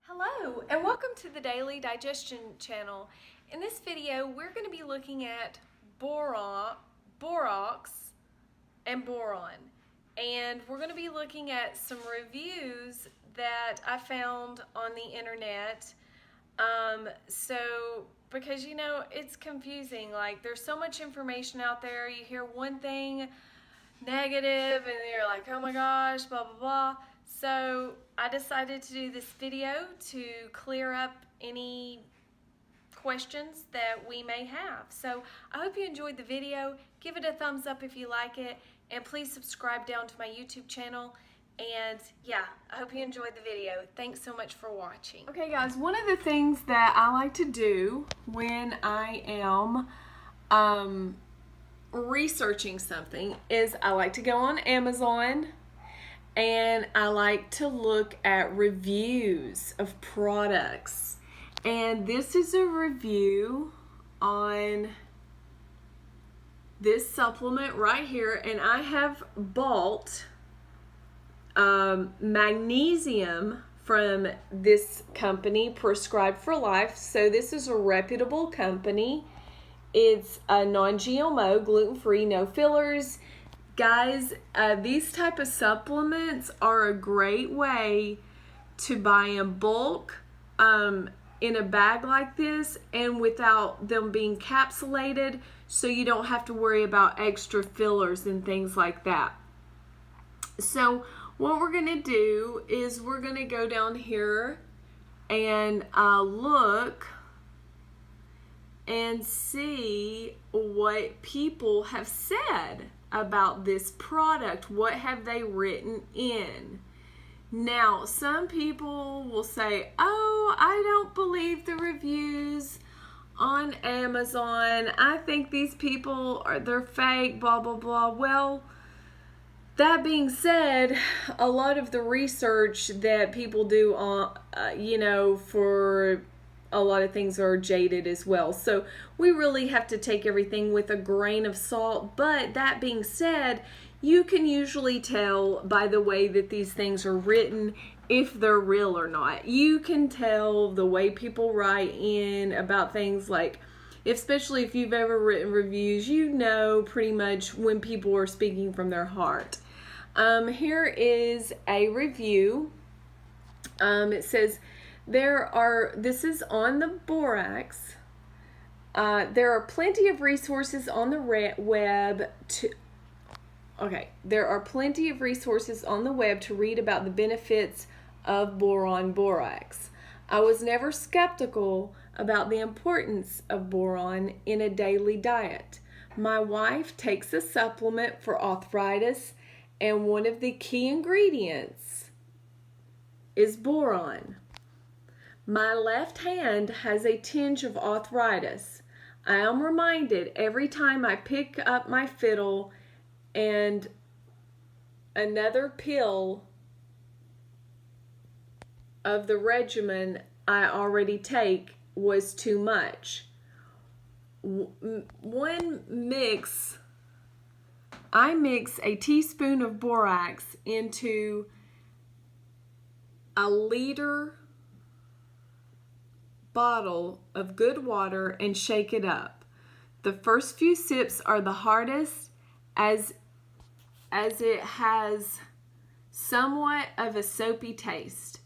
Hello and welcome to the Daily Digestion channel. In this video we're going to be looking at borax and boron, and we're going to be looking at some reviews that I found on the internet. Because it's confusing, like there's so much information out there. You hear one thing negative and you're like, oh my gosh, blah blah blah. So I decided to do this video to clear up any questions that we may have. So I hope you enjoyed the video. Give it a thumbs up if you like it, and please subscribe down to my YouTube channel. And yeah, I hope you enjoyed the video. Thanks so much for watching. Okay guys, one of the things that I like to do when I am researching something is I like to go on Amazon and I like to look at reviews of products. And this is a review on this supplement right here, and I have bought magnesium from this company, Prescribed for Life. So this is a reputable company. It's a non-GMO, gluten-free, no fillers. Guys, these type of supplements are a great way to buy in bulk in a bag like this, and without them being capsulated, so you don't have to worry about extra fillers and things like that. So what we're going to do is we're going to go down here and look and see what people have said about this product. What have they written in? Now, some people will say, oh, I don't believe the reviews on Amazon. I think these people they're fake, blah, blah, blah. Well, that being said, a lot of the research that people do on, for a lot of things are jaded as well. So we really have to take everything with a grain of salt. But that being said, you can usually tell by the way that these things are written if they're real or not. You can tell the way people write in about things, like, especially if you've ever written reviews, you know pretty much when people are speaking from their heart. Here is a review. It says, this is on the Borax. There are plenty of resources on the web to read about the benefits of borax. I was never skeptical about the importance of boron in a daily diet. My wife takes a supplement for arthritis, and one of the key ingredients is boron. My left hand has a tinge of arthritis. I am reminded every time I pick up my fiddle, and another pill of the regimen I already take was too much. I mix a teaspoon of borax into a liter bottle of good water and shake it up. The first few sips are the hardest, as it has somewhat of a soapy taste.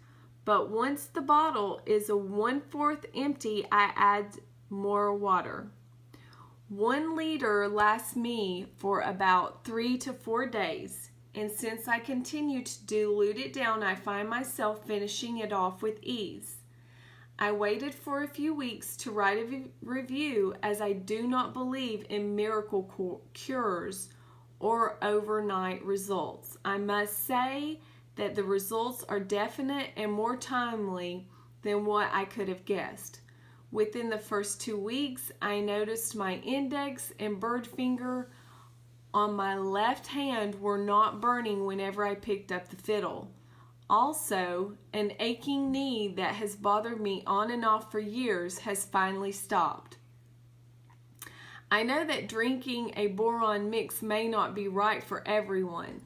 But once the bottle is 1/4 empty, I add more water. 1 liter lasts me for about 3 to 4 days, and since I continue to dilute it down, I find myself finishing it off with ease. I waited for a few weeks to write a review, as I do not believe in miracle cures or overnight results. I must say that the results are definite and more timely than what I could have guessed. Within the first 2 weeks, I noticed my index and bird finger on my left hand were not burning whenever I picked up the fiddle. Also, an aching knee that has bothered me on and off for years has finally stopped. I know that drinking a boron mix may not be right for everyone.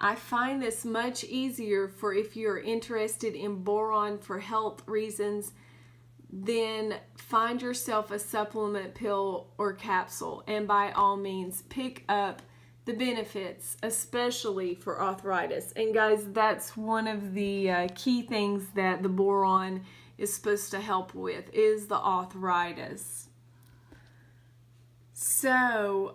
I find this much easier for if you're interested in boron for health reasons, then find yourself a supplement pill or capsule, and by all means pick up the benefits, especially for arthritis. And guys, that's one of the key things that the boron is supposed to help with, is the arthritis. So,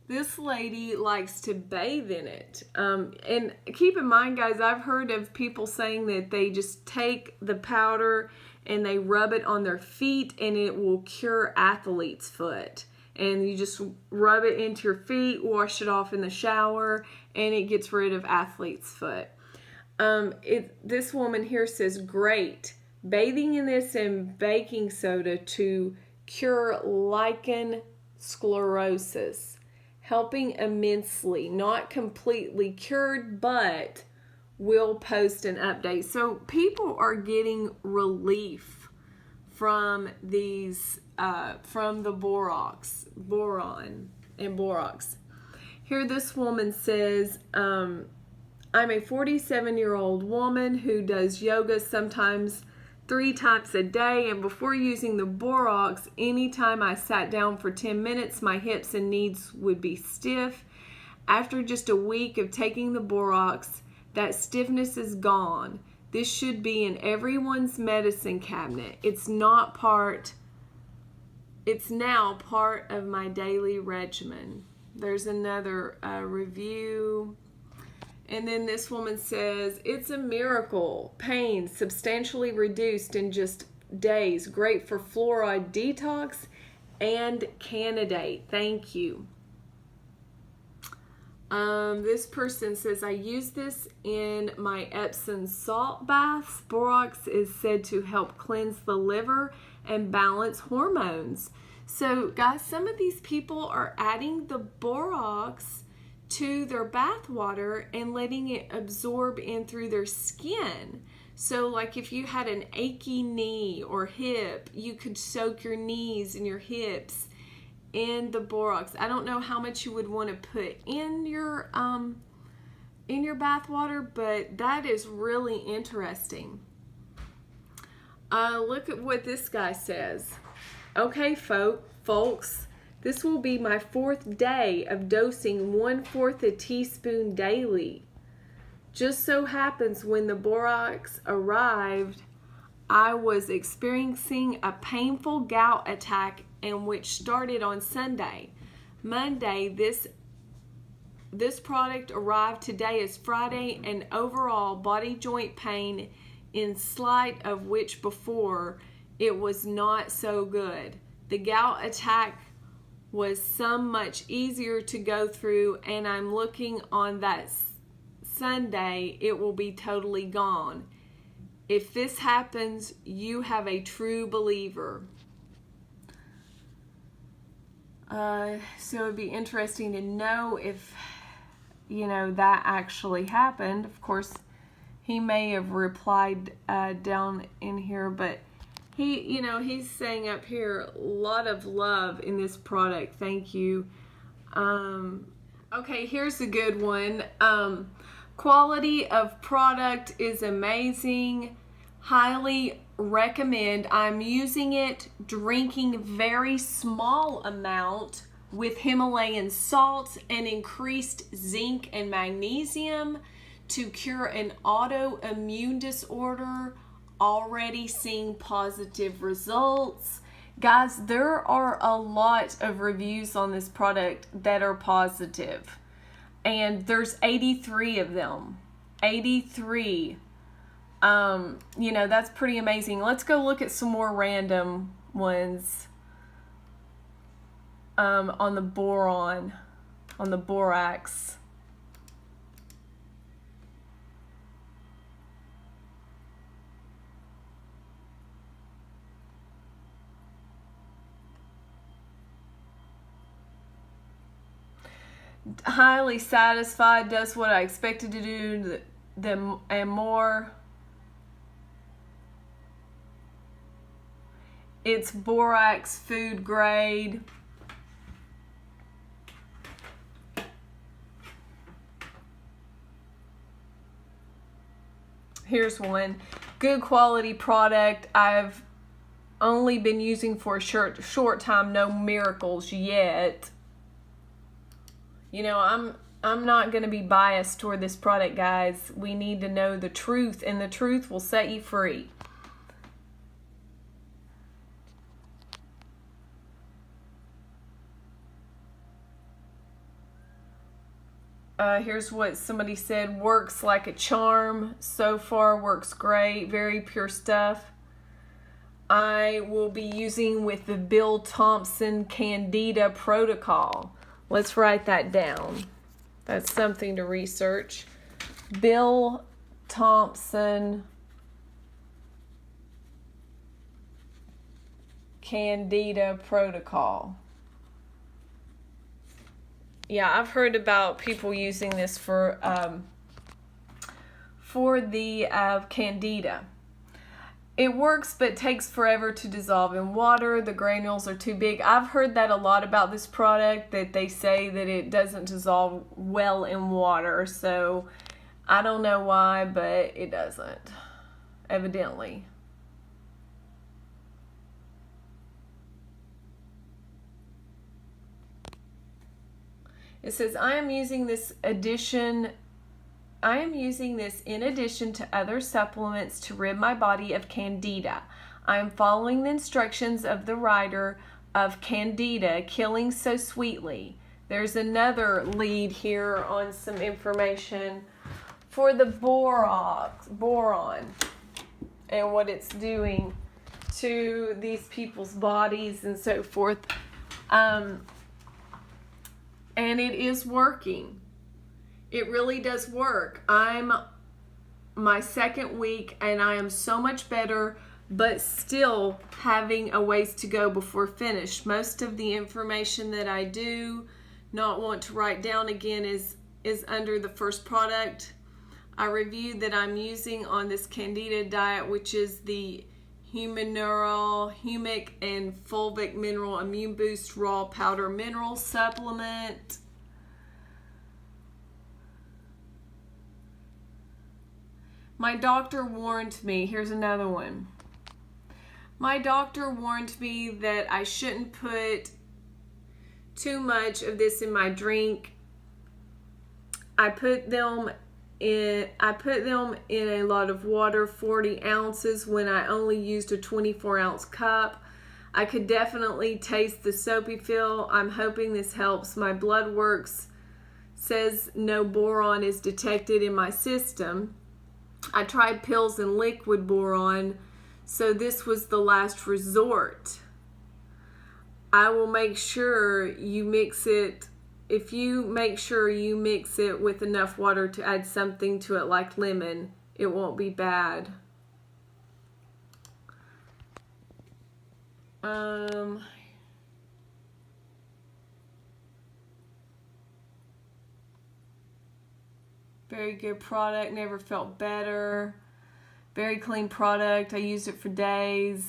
this lady likes to bathe in it. And keep in mind, guys, I've heard of people saying that they just take the powder and they rub it on their feet and it will cure athlete's foot. And you just rub it into your feet, wash it off in the shower, and it gets rid of athlete's foot. This woman here says, great. Bathing in this and baking soda to cure lichen sclerosis. Helping immensely. Not completely cured, but will post an update. So people are getting relief from these, from the boron and borax. Here this woman says, I'm a 47-year-old woman who does yoga sometimes 3 times a day, and before using the borax, anytime I sat down for 10 minutes, my hips and knees would be stiff. After just a week of taking the borax, that stiffness is gone. This should be in everyone's medicine cabinet. It's now part of my daily regimen. There's another review. And then this woman says, it's a miracle. Pain substantially reduced in just days. Great for fluoride detox and candidate. Thank you. This person says, I use this in my Epsom salt baths. Borax is said to help cleanse the liver and balance hormones. So guys, some of these people are adding the borax to their bath water and letting it absorb in through their skin. So like if you had an achy knee or hip, you could soak your knees and your hips in the borax. I don't know how much you would want to put in your bath water, but that is really interesting. Look at what this guy says. Okay, folks, this will be my 4th day of dosing 1/4 a teaspoon daily. Just so happens when the borax arrived, I was experiencing a painful gout attack, and which started on Sunday. Monday, this product arrived. Today is Friday, and overall body joint pain, in spite of which before it was not so good. The gout attack was much easier to go through, and I'm looking on that Sunday it will be totally gone. If this happens, you have a true believer. So it'd be interesting to know if, that actually happened. Of course, he may have replied down in here, but he's saying up here, a lot of love in this product. Thank you. Okay, here's a good one. Quality of product is amazing. Highly recommend. I'm using it, drinking very small amount with Himalayan salt and increased zinc and magnesium to cure an autoimmune disorder. Already seeing positive results. Guys, there are a lot of reviews on this product that are positive, and there's 83 of them. 83. That's pretty amazing. Let's go look at some more random ones on the boron, on the borax. Highly satisfied, does what I expected to do, and more. It's borax food grade. Here's one. Good quality product. I've only been using for a short time. No miracles yet. You know, I'm not going to be biased toward this product, guys. We need to know the truth, and the truth will set you free. Here's what somebody said. Works like a charm. So far, works great. Very pure stuff. I will be using with the Bill Thompson Candida protocol. Let's write that down. That's something to research. Bill Thompson Candida protocol. Yeah, I've heard about people using this for the Candida. It works, but takes forever to dissolve in water. The granules are too big. I've heard that a lot about this product, that they say that it doesn't dissolve well in water. So I don't know why, but it doesn't, evidently. It says, I am using this in addition to other supplements to rid my body of Candida. I am following the instructions of the writer of Candida, Killing So Sweetly. There's another lead here on some information for the boron and what it's doing to these people's bodies and so forth. And it is working. It really does work. I'm my second week and I am so much better, but still having a ways to go before finished. Most of the information that I do not want to write down again is under the first product I reviewed that I'm using on this Candida diet, which is the Humineral, Humic, and Fulvic Mineral Immune Boost Raw Powder Mineral Supplement. My doctor warned me, here's another one. My doctor warned me that I shouldn't put too much of this in my drink. I put them in a lot of water, 40 ounces, when I only used a 24-ounce cup. I could definitely taste the soapy feel. I'm hoping this helps. My blood works says no boron is detected in my system. I tried pills and liquid boron, so this was the last resort. I will make sure you mix it. If you make sure you mix it with enough water to add something to it like lemon, it won't be bad. Very good product, never felt better. Very clean product, I used it for days,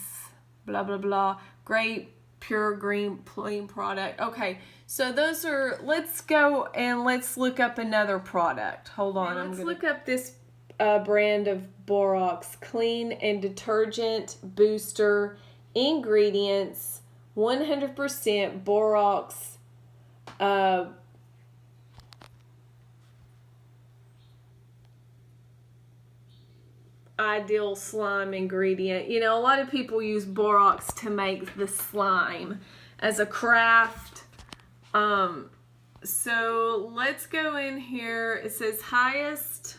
blah, blah, blah. Great, pure, green, clean product. Okay, so those are, let's go and let's look up another product. Hold on. Let's look up this brand of Borax, clean and detergent booster, ingredients, 100% Borax, ideal slime ingredient. You know, a lot of people use borax to make the slime as a craft. So let's go in here. It says highest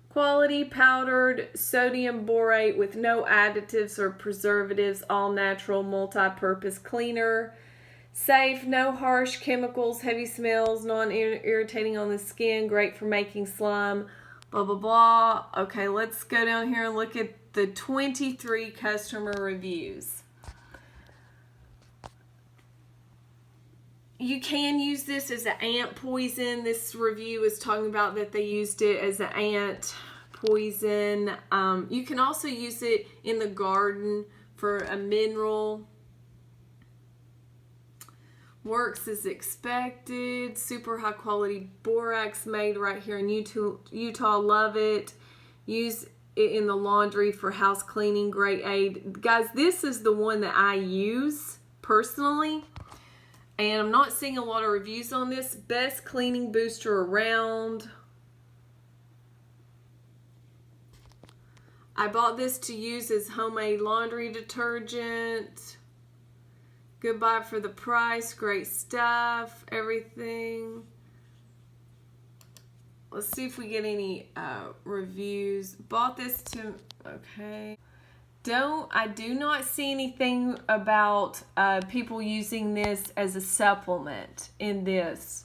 quality powdered sodium borate with no additives or preservatives, all natural, multi-purpose cleaner. Safe, no harsh chemicals, heavy smells, non-irritating on the skin, great for making slime. Blah, blah, blah. Okay, let's go down here and look at the 23 customer reviews. You can use this as an ant poison. This review is talking about that they used it as an ant poison. You can also use it in the garden for a mineral. Works as expected. Super high quality borax made right here in Utah. Love it. Use it in the laundry for house cleaning, great aid. Guys, this is the one that I use personally. And I'm not seeing a lot of reviews on this. Best cleaning booster around. I bought this to use as homemade laundry detergent. Goodbye for the price. Great stuff. Everything. Let's see if we get any reviews. Bought this to... Okay. I do not see anything about people using this as a supplement in this.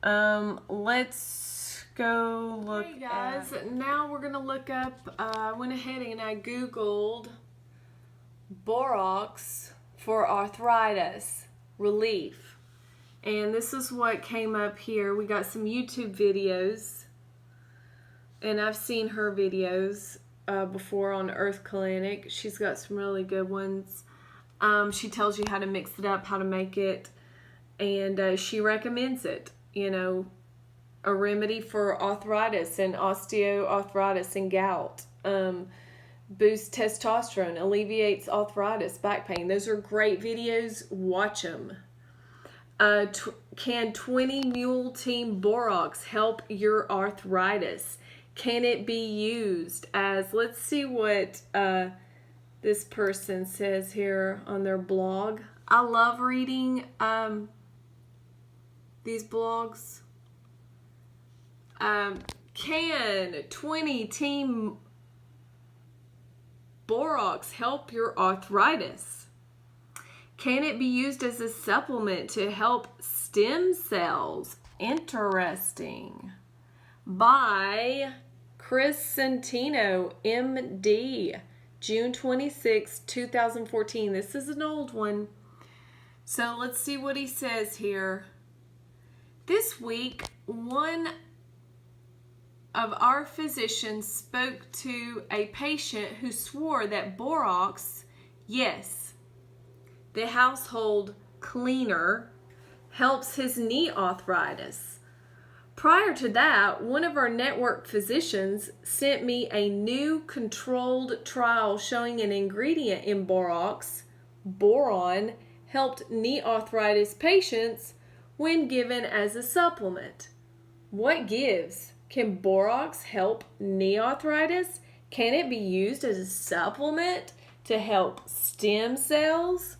Let's go look. Hey guys, now we're gonna look up. I went ahead and I googled Borax for arthritis relief, and this is what came up here. We got some YouTube videos, and I've seen her videos before on Earth Clinic. She's got some really good ones. She tells you how to mix it up, how to make it, and she recommends it. You know, a remedy for arthritis and osteoarthritis and gout. Boosts testosterone, alleviates arthritis, back pain. Those are great videos. Watch them. Can 20 Mule Team Borax help your arthritis? Can it be used as, let's see what this person says here on their blog. I love reading these blogs. Can 20 Team Borax help your arthritis? Can it be used as a supplement to help stem cells? Interesting. By Chris Centino, MD, June 26, 2014. This is an old one. So let's see what he says here. This week, one of our physicians spoke to a patient who swore that Borax, yes, the household cleaner, helps his knee arthritis. Prior to that, one of our network physicians sent me a new controlled trial showing an ingredient in Borax, Boron, helped knee arthritis patients when given as a supplement. What gives? Can Borax help knee arthritis? Can it be used as a supplement to help stem cells?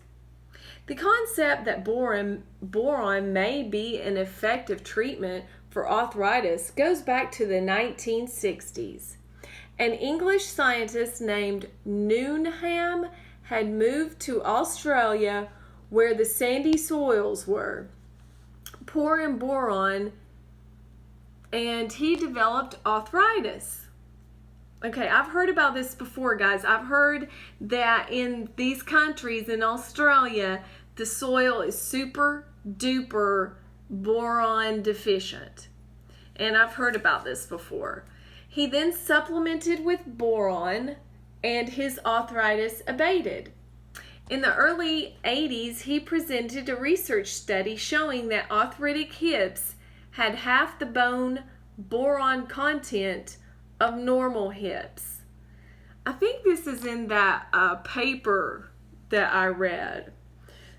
The concept that boron may be an effective treatment for arthritis goes back to the 1960s. An English scientist named Newnham had moved to Australia where the sandy soils were poor in boron, and he developed arthritis. Okay, I've heard about this before, guys. I've heard that in these countries, in Australia, the soil is super duper boron deficient. And I've heard about this before. He then supplemented with boron and his arthritis abated. In the early 80s, he presented a research study showing that arthritic hips had half the bone boron content of normal hips. I think this is in that paper that I read.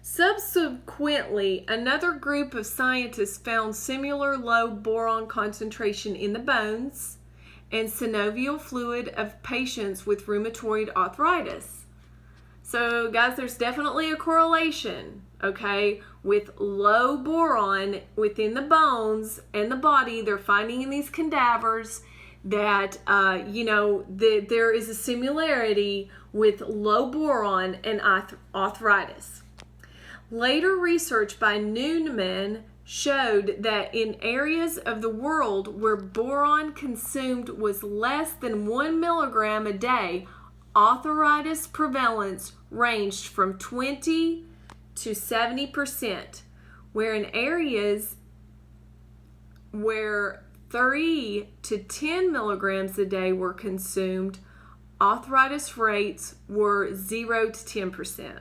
Subsequently, another group of scientists found similar low boron concentration in the bones and synovial fluid of patients with rheumatoid arthritis. So, guys, there's definitely a correlation, okay, with low boron within the bones and the body. They're finding in these cadavers that, there is a similarity with low boron and arthritis. Later research by Newnham showed that in areas of the world where boron consumed was less than 1 milligram a day, arthritis prevalence ranged from 20 to 70%, where in areas where 3 to 10 milligrams a day were consumed, arthritis rates were 0 to 10%.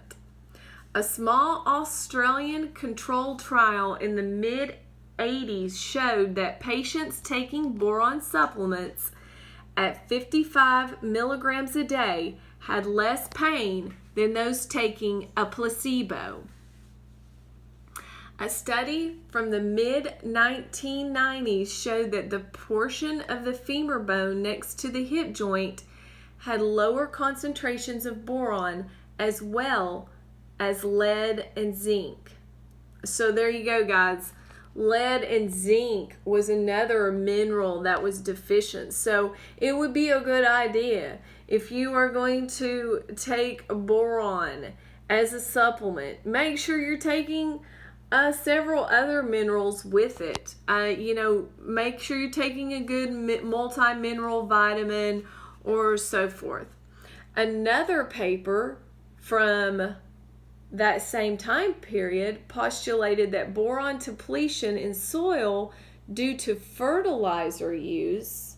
A small Australian controlled trial in the mid-80s showed that patients taking boron supplements at 55 milligrams a day had less pain than those taking a placebo. A study from the mid-1990s showed that the portion of the femur bone next to the hip joint had lower concentrations of boron as well as lead and zinc. So there you go, guys. Lead and zinc was another mineral that was deficient. So it would be a good idea if you are going to take boron as a supplement, make sure you're taking several other minerals with it. Make sure you're taking a good multi-mineral vitamin or so forth. Another paper from that same time period postulated that boron depletion in soil due to fertilizer use.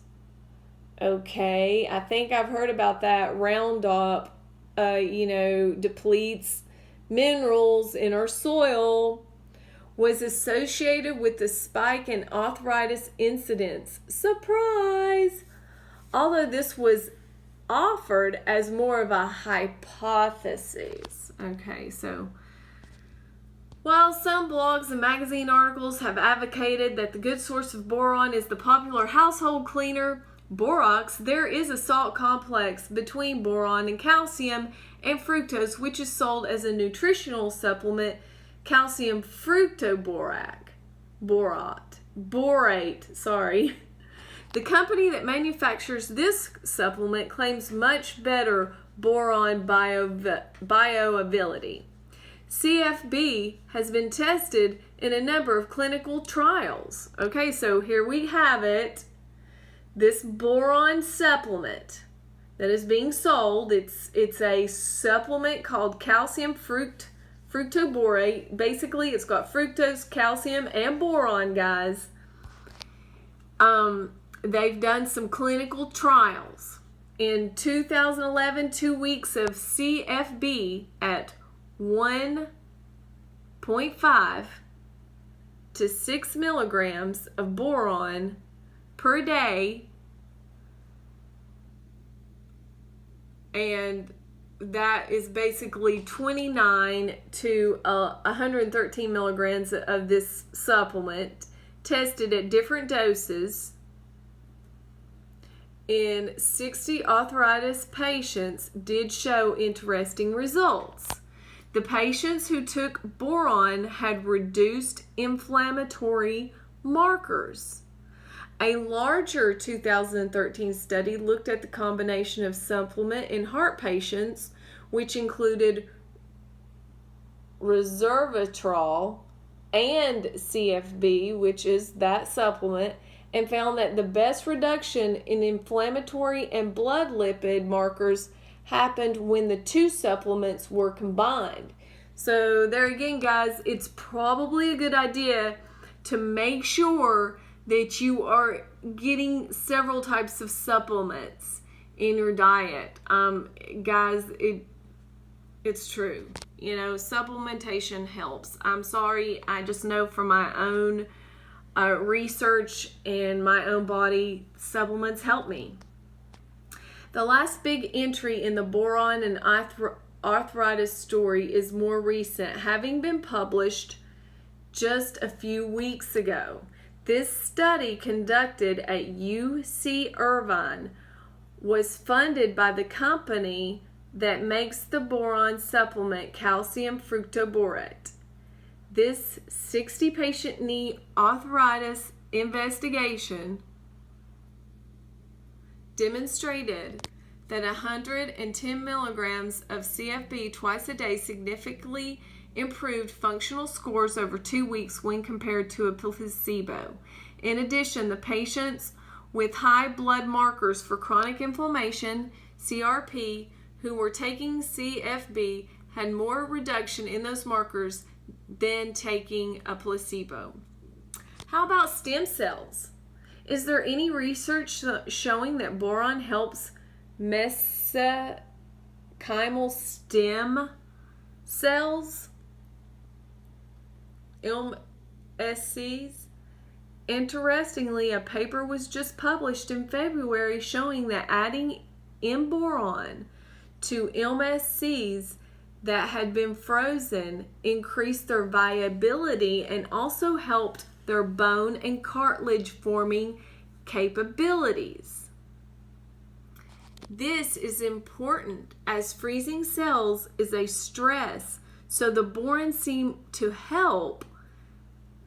Okay, I think I've heard about that. Roundup, depletes minerals in our soil, was associated with the spike in arthritis incidence. Surprise! Although this was offered as more of a hypothesis. Okay, so while some blogs and magazine articles have advocated that the good source of boron is the popular household cleaner Borax, there is a salt complex between boron and calcium and fructose, which is sold as a nutritional supplement, calcium fructoborate. The company that manufactures this supplement claims much better boron bioavailability. CFB has been tested in a number of clinical trials. Okay, so here we have it. This boron supplement that is being sold, it's a supplement called calcium fructoborate. Basically, it's got fructose, calcium, and boron, guys. They've done some clinical trials. In 2011, 2 weeks of CFB at 1.5 to 6 milligrams of boron per day, and that is basically 29 to 113 milligrams of this supplement, tested at different doses in 60 arthritis patients, did show interesting results. The patients who took boron had reduced inflammatory markers. A larger 2013 study looked at the combination of supplement in heart patients, which included resveratrol and CFB, which is that supplement, and found that the best reduction in inflammatory and blood lipid markers happened when the two supplements were combined. So there again, guys, it's probably a good idea to make sure that you are getting several types of supplements in your diet. Guys, it's true. Supplementation helps. I'm sorry, I just know from my own research and my own body, supplements help me. The last big entry in the boron and arthritis story is more recent, having been published just a few weeks ago. This study, conducted at UC Irvine, was funded by the company that makes the boron supplement calcium fructoborate. This 60-patient knee arthritis investigation demonstrated that 110 milligrams of CFB twice a day significantly improved functional scores over 2 weeks when compared to a placebo. In addition, the patients with high blood markers for chronic inflammation, CRP, who were taking CFB had more reduction in those markers than taking a placebo. How about stem cells? Is there any research showing that boron helps mesenchymal stem cells, MSCs, Interestingly, a paper was just published in February showing that adding in boron to MSCs that had been frozen increased their viability and also helped their bone and cartilage forming capabilities. This is important as freezing cells is a stress, so the boron seemed to help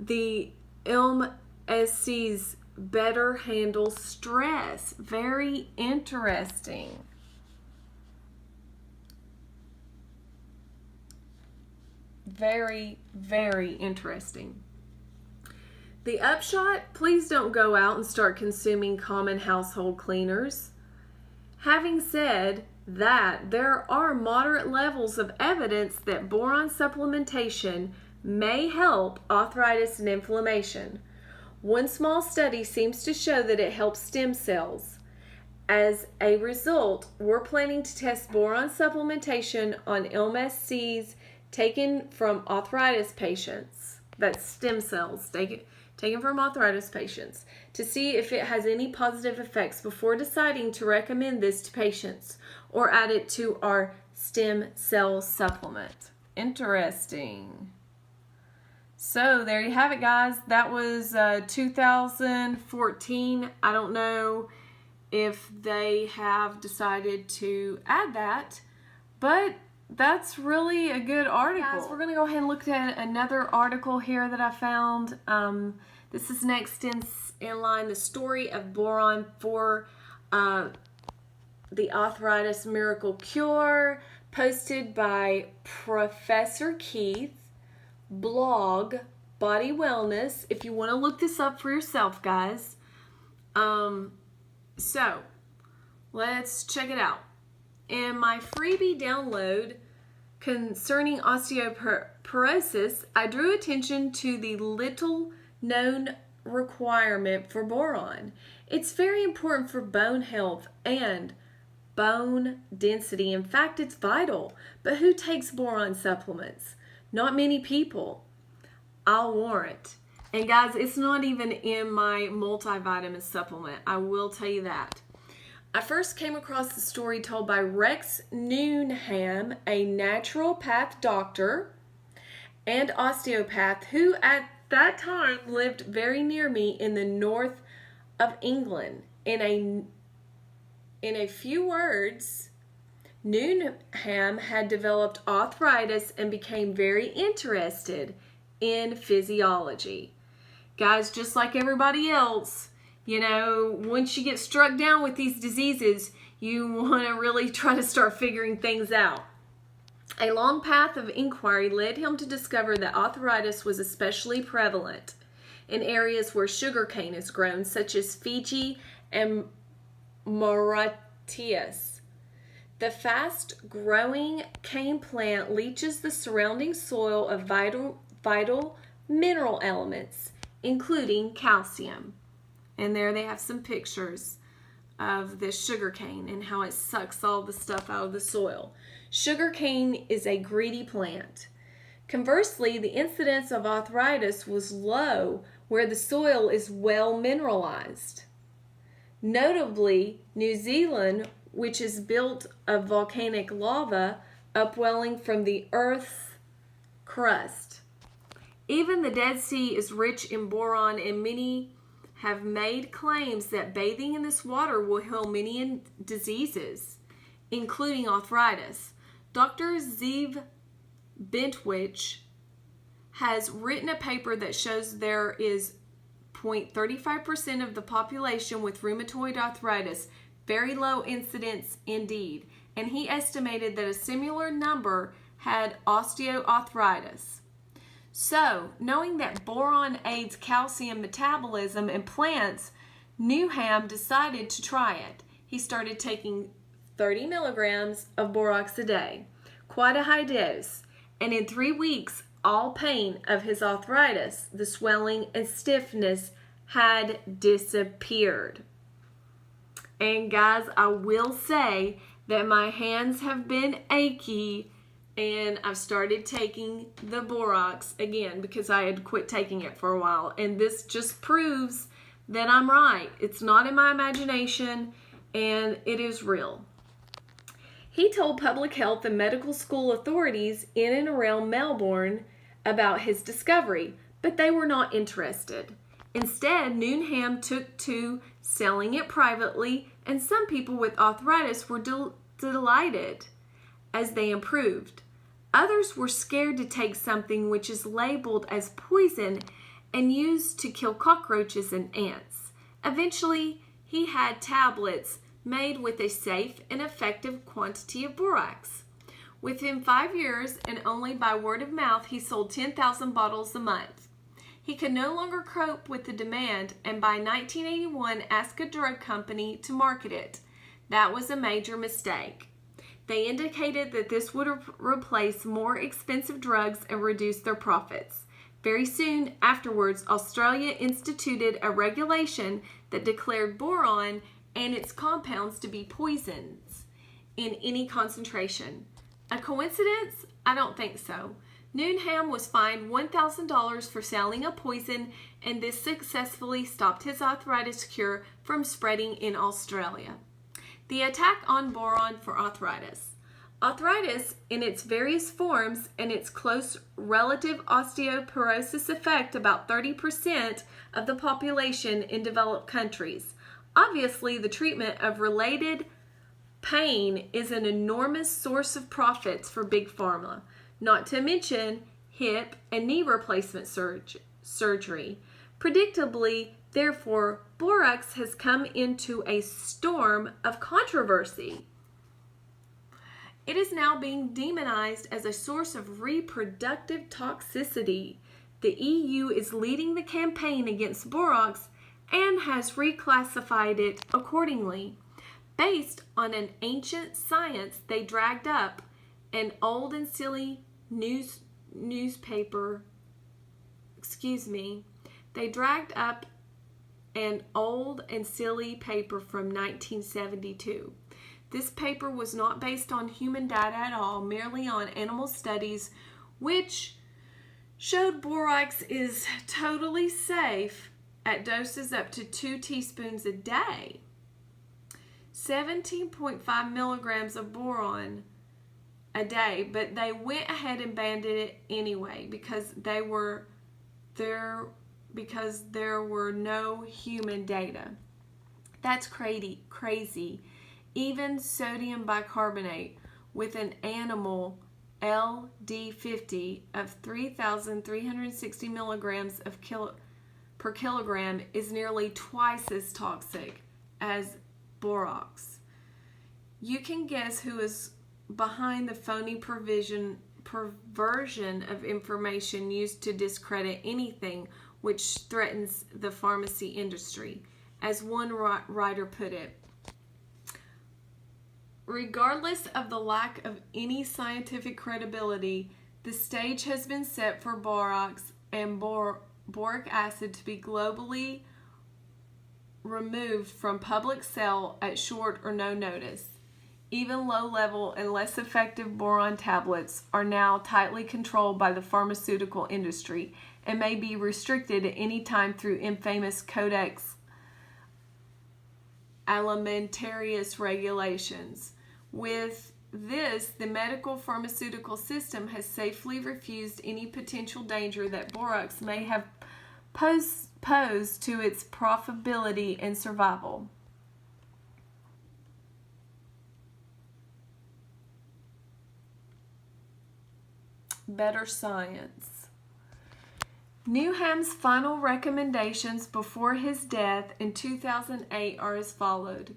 the MSCs better handle stress. Very interesting. Very, very interesting. The upshot, please don't go out and start consuming common household cleaners. Having said that, there are moderate levels of evidence that boron supplementation may help arthritis and inflammation. One small study seems to show that it helps stem cells. As a result, we're planning to test boron supplementation on MSCs taken from arthritis patients, that's stem cells taken from arthritis patients, to see if it has any positive effects before deciding to recommend this to patients or add it to our stem cell supplement. Interesting. So there you have it, guys. That was 2014. I don't know if they have decided to add that, but that's really a good article. Guys, we're going to go ahead and look at another article here that I found. This is next in line, the story of boron for the arthritis miracle cure, posted by Professor Keith, blog Body Wellness, if you want to look this up for yourself, guys. So let's check it out. In my freebie download concerning osteoporosis, I drew attention to the little known requirement for boron. It's very important for bone health and bone density. In fact, it's vital. But who takes boron supplements? Not many people. I'll warrant. And guys, it's not even in my multivitamin supplement. I will tell you that. I first came across the story told by Rex Newnham, a naturopath doctor and osteopath who at that time lived very near me in the north of England. In a few words, Newnham had developed arthritis and became very interested in physiology. Guys, just like everybody else, you know, once you get struck down with these diseases, you want to really try to start figuring things out. A long path of inquiry led him to discover that arthritis was especially prevalent in areas where sugarcane is grown, such as Fiji and Mauritius. The fast-growing cane plant leaches the surrounding soil of vital mineral elements, including calcium. And there they have some pictures of the sugarcane and how it sucks all the stuff out of the soil. Sugarcane is a greedy plant. Conversely, the incidence of arthritis was low where the soil is well mineralized. Notably, New Zealand, which is built of volcanic lava upwelling from the Earth's crust. Even the Dead Sea is rich in boron, and many have made claims that bathing in this water will heal many diseases, including arthritis. Dr. Zeev Bentwich has written a paper that shows there is 0.35% of the population with rheumatoid arthritis, very low incidence indeed, and he estimated that a similar number had osteoarthritis. So, knowing that boron aids calcium metabolism in plants, Newnham decided to try it. He started taking 30 milligrams of borax a day, quite a high dose, and in 3 weeks, all pain of his arthritis, the swelling and stiffness, had disappeared. And guys, I will say that my hands have been achy and I've started taking the Borax again because I had quit taking it for a while. And this just proves that I'm right. It's not in my imagination, and it is real. He told public health and medical school authorities in and around Melbourne about his discovery, but they were not interested. Instead, Newnham took to selling it privately, and some people with arthritis were delighted as they improved. Others were scared to take something which is labeled as poison and used to kill cockroaches and ants. Eventually, he had tablets made with a safe and effective quantity of borax. Within 5 years, and only by word of mouth, he sold 10,000 bottles a month. He could no longer cope with the demand, and by 1981 asked a drug company to market it. That was a major mistake. They indicated that this would replace more expensive drugs and reduce their profits. Very soon afterwards, Australia instituted a regulation that declared boron and its compounds to be poisons in any concentration. A coincidence? I don't think so. Newnham was fined $1,000 for selling a poison, and this successfully stopped his arthritis cure from spreading in Australia. The attack on boron for arthritis. Arthritis, in its various forms and its close relative osteoporosis affect about 30% of the population in developed countries. Obviously, the treatment of related pain is an enormous source of profits for Big Pharma, not to mention hip and knee replacement surgery. Predictably, therefore, borax has come into a storm of controversy. It is now being demonized as a source of reproductive toxicity. The EU is leading the campaign against borax and has reclassified it accordingly. Based on an ancient science, they dragged up an old and silly newspaper. They dragged up an old and silly paper from 1972. This paper was not based on human data at all, merely on animal studies, which showed borax is totally safe at doses up to 2 teaspoons a day. 17.5 milligrams of boron a day, but they went ahead and banned it anyway because there were no human data. That's crazy. Even sodium bicarbonate with an animal LD50 of 3,360 milligrams per kilogram is nearly twice as toxic as borax. You can guess who is behind the phony perversion of information used to discredit anything which threatens the pharmacy industry. As one writer put it, regardless of the lack of any scientific credibility, the stage has been set for borax and boric acid to be globally removed from public sale at short or no notice. Even low-level and less effective boron tablets are now tightly controlled by the pharmaceutical industry and may be restricted at any time through infamous Codex Alimentarius regulations. With this, the medical pharmaceutical system has safely refused any potential danger that borax may have posed to its profitability and survival. Better science. Newnham's final recommendations before his death in 2008 are as followed.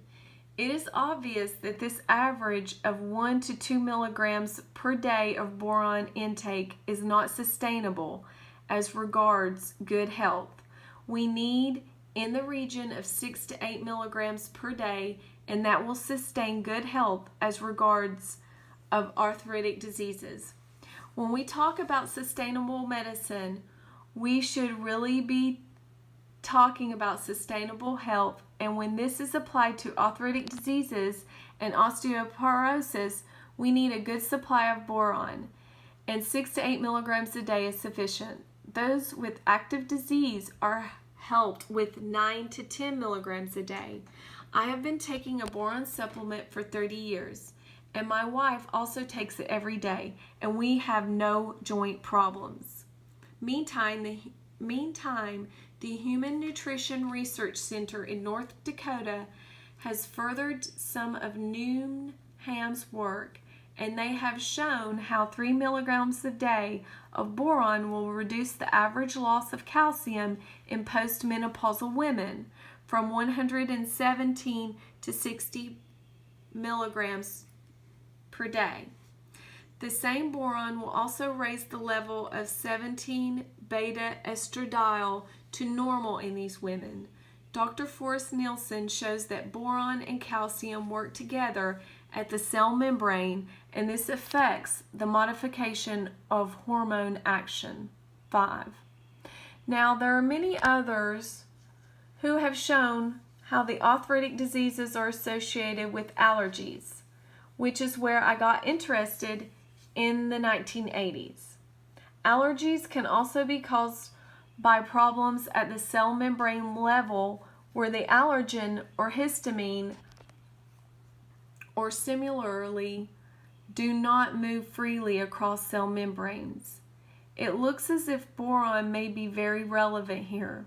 It is obvious that this average of 1 to 2 milligrams per day of boron intake is not sustainable as regards good health. We need in the region of 6 to 8 milligrams per day, and that will sustain good health as regards of arthritic diseases. When we talk about sustainable medicine, we should really be talking about sustainable health, and when this is applied to arthritic diseases and osteoporosis, we need a good supply of boron, and 6 to 8 milligrams a day is sufficient. Those with active disease are helped with 9 to 10 milligrams a day. I have been taking a boron supplement for 30 years, and my wife also takes it every day, and we have no joint problems. Meantime, the Human Nutrition Research Center in North Dakota has furthered some of Newnham's work, and they have shown how 3 milligrams a day of boron will reduce the average loss of calcium in postmenopausal women from 117 to 60 milligrams per day. The same boron will also raise the level of 17 beta estradiol to normal in these women. Dr. Forrest Nielsen shows that boron and calcium work together at the cell membrane, and this affects the modification of hormone action. 5. Now, there are many others who have shown how the arthritic diseases are associated with allergies, which is where I got interested in the 1980s. Allergies can also be caused by problems at the cell membrane level where the allergen or histamine or similarly do not move freely across cell membranes. It looks as if boron may be very relevant here.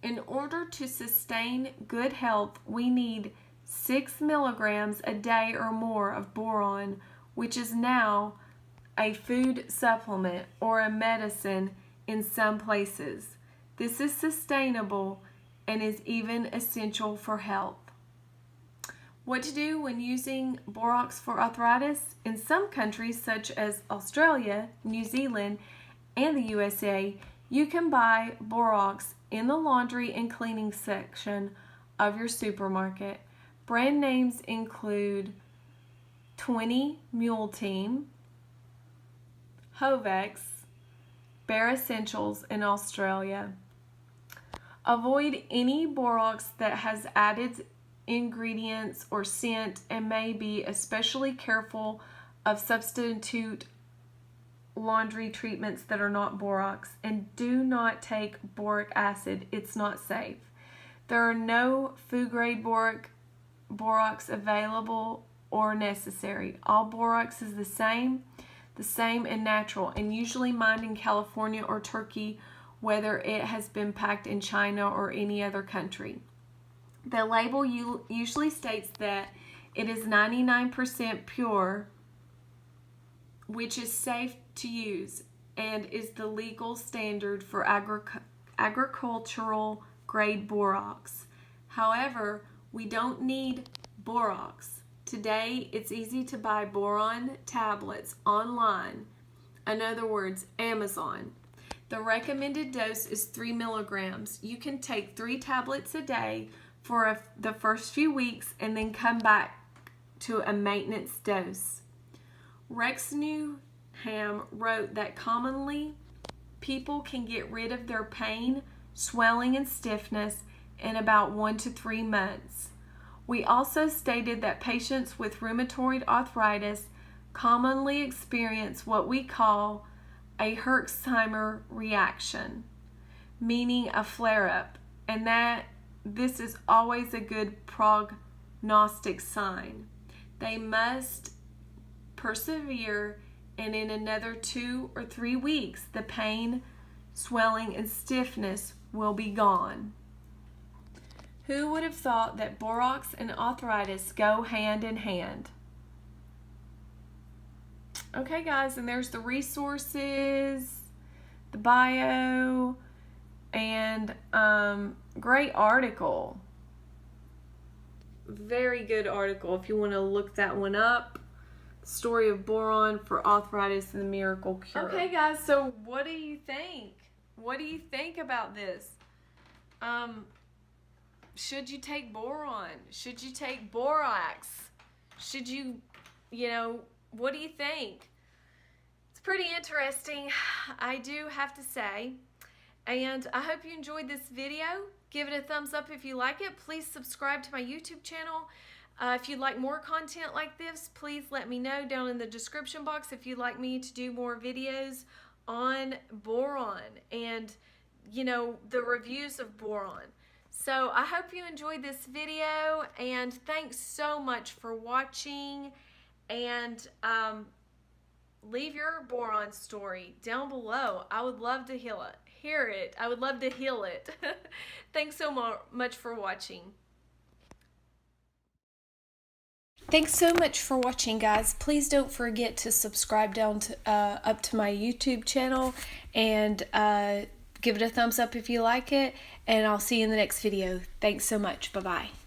In order to sustain good health, we need 6 milligrams a day or more of boron, which is now a food supplement or a medicine in some places. This is sustainable and is even essential for health. What to do when using borax for arthritis? In some countries such as Australia, New Zealand, and the USA, you can buy borax in the laundry and cleaning section of your supermarket. Brand names include 20 Mule Team, Hovex, Bare Essentials in Australia. Avoid any borax that has added ingredients or scent, and may be especially careful of substitute laundry treatments that are not borax, and do not take boric acid. It's not safe. There are no food grade borax available or necessary. All borax is the same and natural, and usually mined in California or Turkey, whether it has been packed in China or any other country. The label usually states that it is 99% pure, which is safe to use and is the legal standard for agricultural grade borax. However, we don't need borax. Today, it's easy to buy boron tablets online. In other words, Amazon. The recommended dose is 3 milligrams. You can take 3 tablets a day for the first few weeks and then come back to a maintenance dose. Rex Newnham wrote that commonly people can get rid of their pain, swelling, and stiffness in about 1 to 3 months. We also stated that patients with rheumatoid arthritis commonly experience what we call a Herxheimer reaction, meaning a flare-up, and that this is always a good prognostic sign. They must persevere, and in another 2 or 3 weeks, the pain, swelling, and stiffness will be gone. Who would have thought that borax and arthritis go hand in hand? Okay, guys, and there's the resources, the bio, and great article. Very good article if you want to look that one up. Story of boron for arthritis and the miracle cure. Okay, guys, so what do you think? What do you think about this? Should you take boron? Should you take borax? Should you, what do you think? It's pretty interesting, I do have to say. And I hope you enjoyed this video. Give it a thumbs up if you like it. Please subscribe to my YouTube channel. If you'd like more content like this, please let me know down in the description box if you'd like me to do more videos on boron and, you know, the reviews of boron. So I hope you enjoyed this video, and thanks so much for watching. And leave your boron story down below. I would love to hear it. I would love to heal it. Thanks so much for watching. Thanks so much for watching, guys. Please don't forget to subscribe down to up to my YouTube channel, and give it a thumbs up if you like it, and I'll see you in the next video. Thanks so much. Bye-bye.